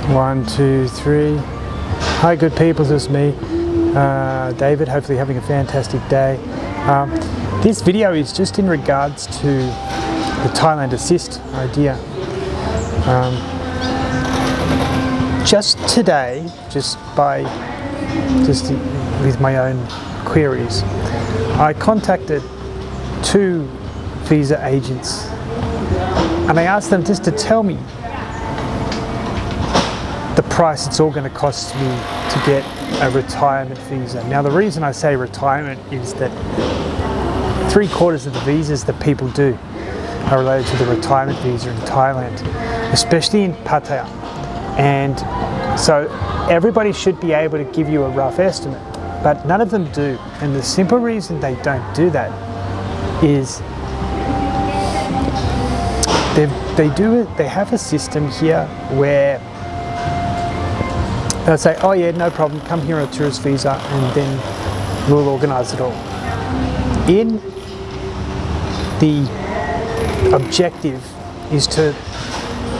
1, 2, 3. Hi good people, this is me, David, hopefully having a fantastic day. This video is just in regards to the Thailand Assist idea. Just today, just with my own queries, I contacted 2 visa agents and I asked them just to tell me the price it's all going to cost me to get a retirement visa. Now the reason I say retirement is that 3/4 of the visas that people do are related to the retirement visa in Thailand, especially in Pattaya. And so everybody should be able to give you a rough estimate, but none of them do. And the simple reason they don't do that is they have a system here where they'll say, oh yeah, no problem, come here on a tourist visa and then we'll organise it all. In the objective is to,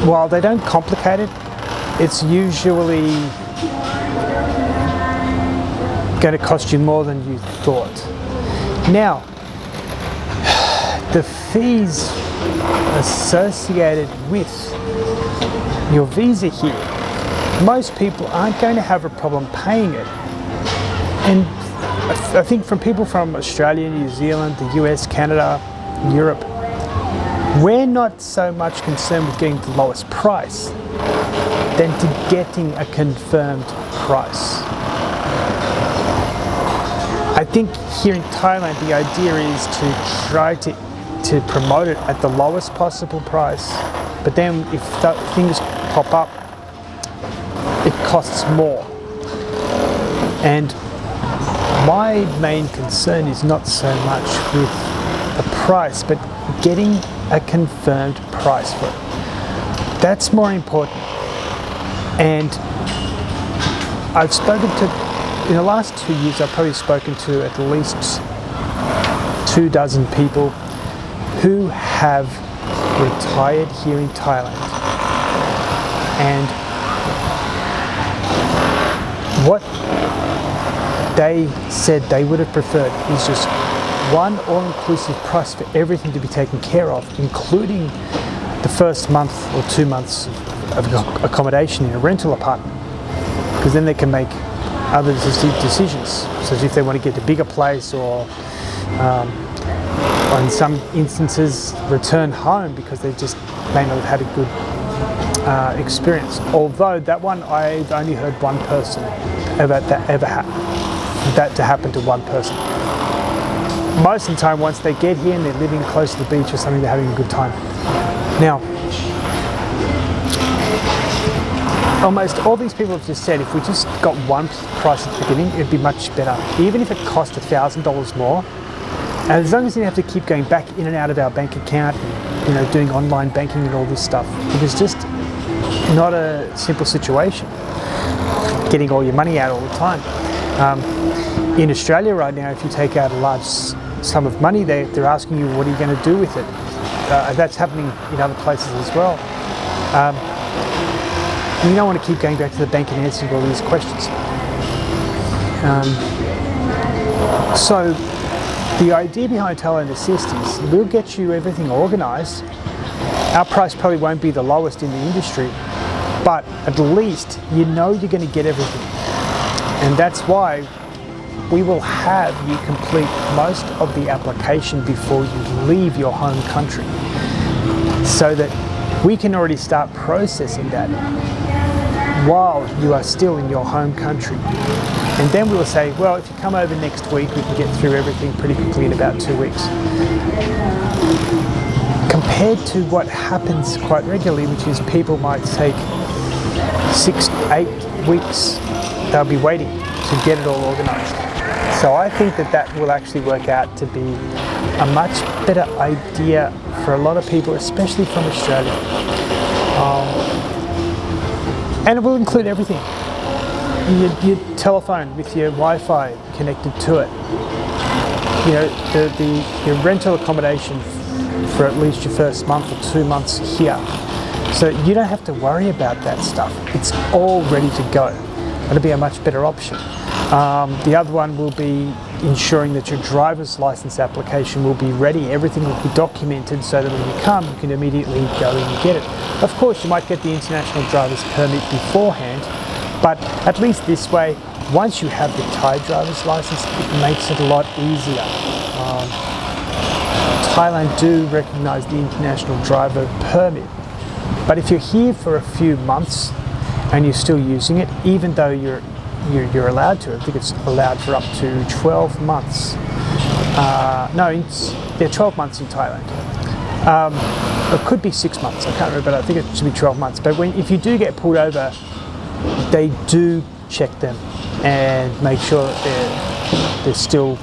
while they don't complicate it, it's usually going to cost you more than you thought. Now, the fees associated with your visa here, most people aren't going to have a problem paying it. And I think from people from Australia, New Zealand, the US, Canada, Europe, we're not so much concerned with getting the lowest price than to getting a confirmed price. I think here in Thailand the idea is to try to promote it at the lowest possible price, but then if things pop up, it costs more. And my main concern is not so much with the price, but getting a confirmed price for it. That's more important. And I've spoken to, in the last 2 years, I've probably spoken to at least 24 people who have retired here in Thailand. And what they said they would have preferred is just one all-inclusive price for everything to be taken care of, including the first month or 2 months of accommodation in a rental apartment, because then they can make other decisions, such as if they want to get a bigger place or in some instances return home because they just may not have had a good experience. Although that one, I've only heard one person that to happen to one person. Most of the time, once they get here and they're living close to the beach or something, they're having a good time. Now, almost all these people have just said, if we just got one price at the beginning, it'd be much better. Even if it cost $1,000 more, and as long as you have to keep going back in and out of our bank account, and, doing online banking and all this stuff, it was just not a simple situation, getting all your money out all the time. In Australia right now, if you take out a large sum of money, they're asking you, what are you going to do with it? That's happening in other places as well. You don't want to keep going back to the bank and answering all these questions. So the idea behind Thailand Assist is we'll get you everything organised. Our price probably won't be the lowest in the industry, but at least you know you're going to get everything. And that's why we will have you complete most of the application before you leave your home country, so that we can already start processing that while you are still in your home country. And then we will say, well, if you come over next week, we can get through everything pretty quickly in about 2 weeks. Compared to what happens quite regularly, which is people might take 6 to 8 weeks, they'll be waiting to get it all organised. So I think that will actually work out to be a much better idea for a lot of people, especially from Australia. And it will include everything. Your telephone with your Wi-Fi connected to it. Your rental accommodation for at least your first month or 2 months here. So you don't have to worry about that stuff. It's all ready to go. It'll be a much better option. The other one will be ensuring that your driver's license application will be ready. Everything will be documented so that when you come, you can immediately go and get it. Of course, you might get the international driver's permit beforehand, but at least this way, once you have the Thai driver's license, it makes it a lot easier. Thailand do recognise the international driver permit, but if you're here for a few months and you're still using it, even though you're allowed to, I think it's allowed for up to 12 months. 12 months in Thailand. It could be 6 months, I can't remember, but I think it should be 12 months. But if you do get pulled over, they do check them and make sure that they're still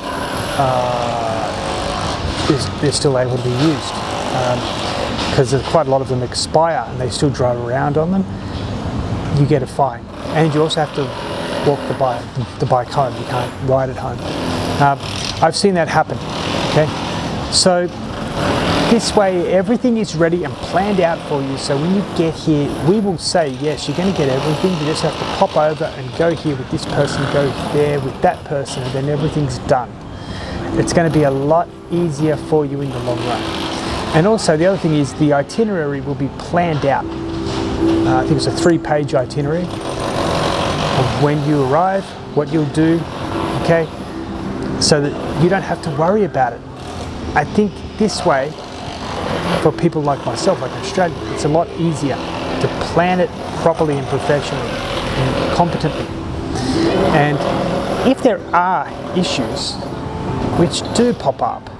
able to be used. Because quite a lot of them expire and they still drive around on them, you get a fine. And you also have to walk the bike home. You can't ride it home. I've seen that happen. Okay, so this way everything is ready and planned out for you. So when you get here, we will say yes, you're going to get everything. You just have to pop over and go here with this person, go there with that person, and then everything's done. It's going to be a lot easier for you in the long run. And also the other thing is the itinerary will be planned out. I think it's a 3-page itinerary of when you arrive, what you'll do, okay, so that you don't have to worry about it. I think this way, for people like myself, like Australia, it's a lot easier to plan it properly and professionally and competently. And if there are issues which do pop up,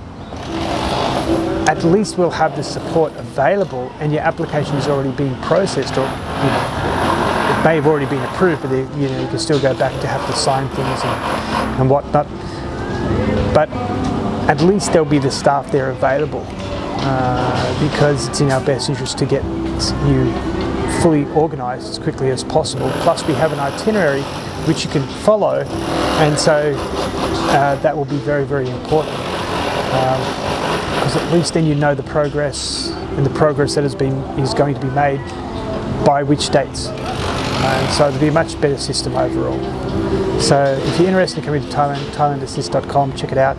at least we'll have the support available and your application is already being processed, or it may have already been approved, but you can still go back to have to sign things and whatnot. But at least there'll be the staff there available, because it's in our best interest to get you fully organised as quickly as possible. Plus we have an itinerary which you can follow, and so that will be very, very important. Because at least then you know the progress and the progress that is going to be made by which dates. And so it'll be a much better system overall. So if you're interested in coming to Thailand, thailandassist.com, check it out.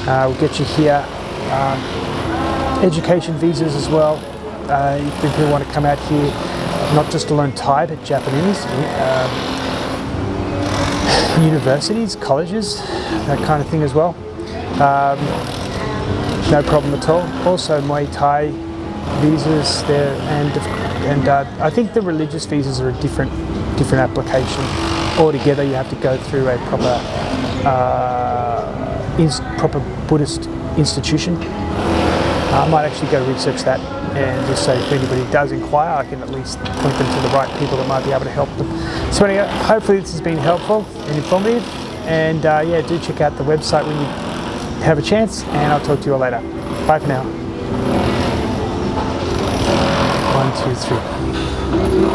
We'll get you here. Education visas as well. If people want to come out here, not just to learn Thai, but Japanese. Universities, colleges, that kind of thing as well. No problem at all. Also Muay Thai visas there, and I think the religious visas are a different application altogether. You have to go through a proper Buddhist institution. I might actually go research that and just say if anybody does inquire, I can at least point them to the right people that might be able to help them. So anyway, hopefully this has been helpful and informative, and yeah, do check out the website when you have a chance, and I'll talk to you all later. Bye for now. 1, 2, 3.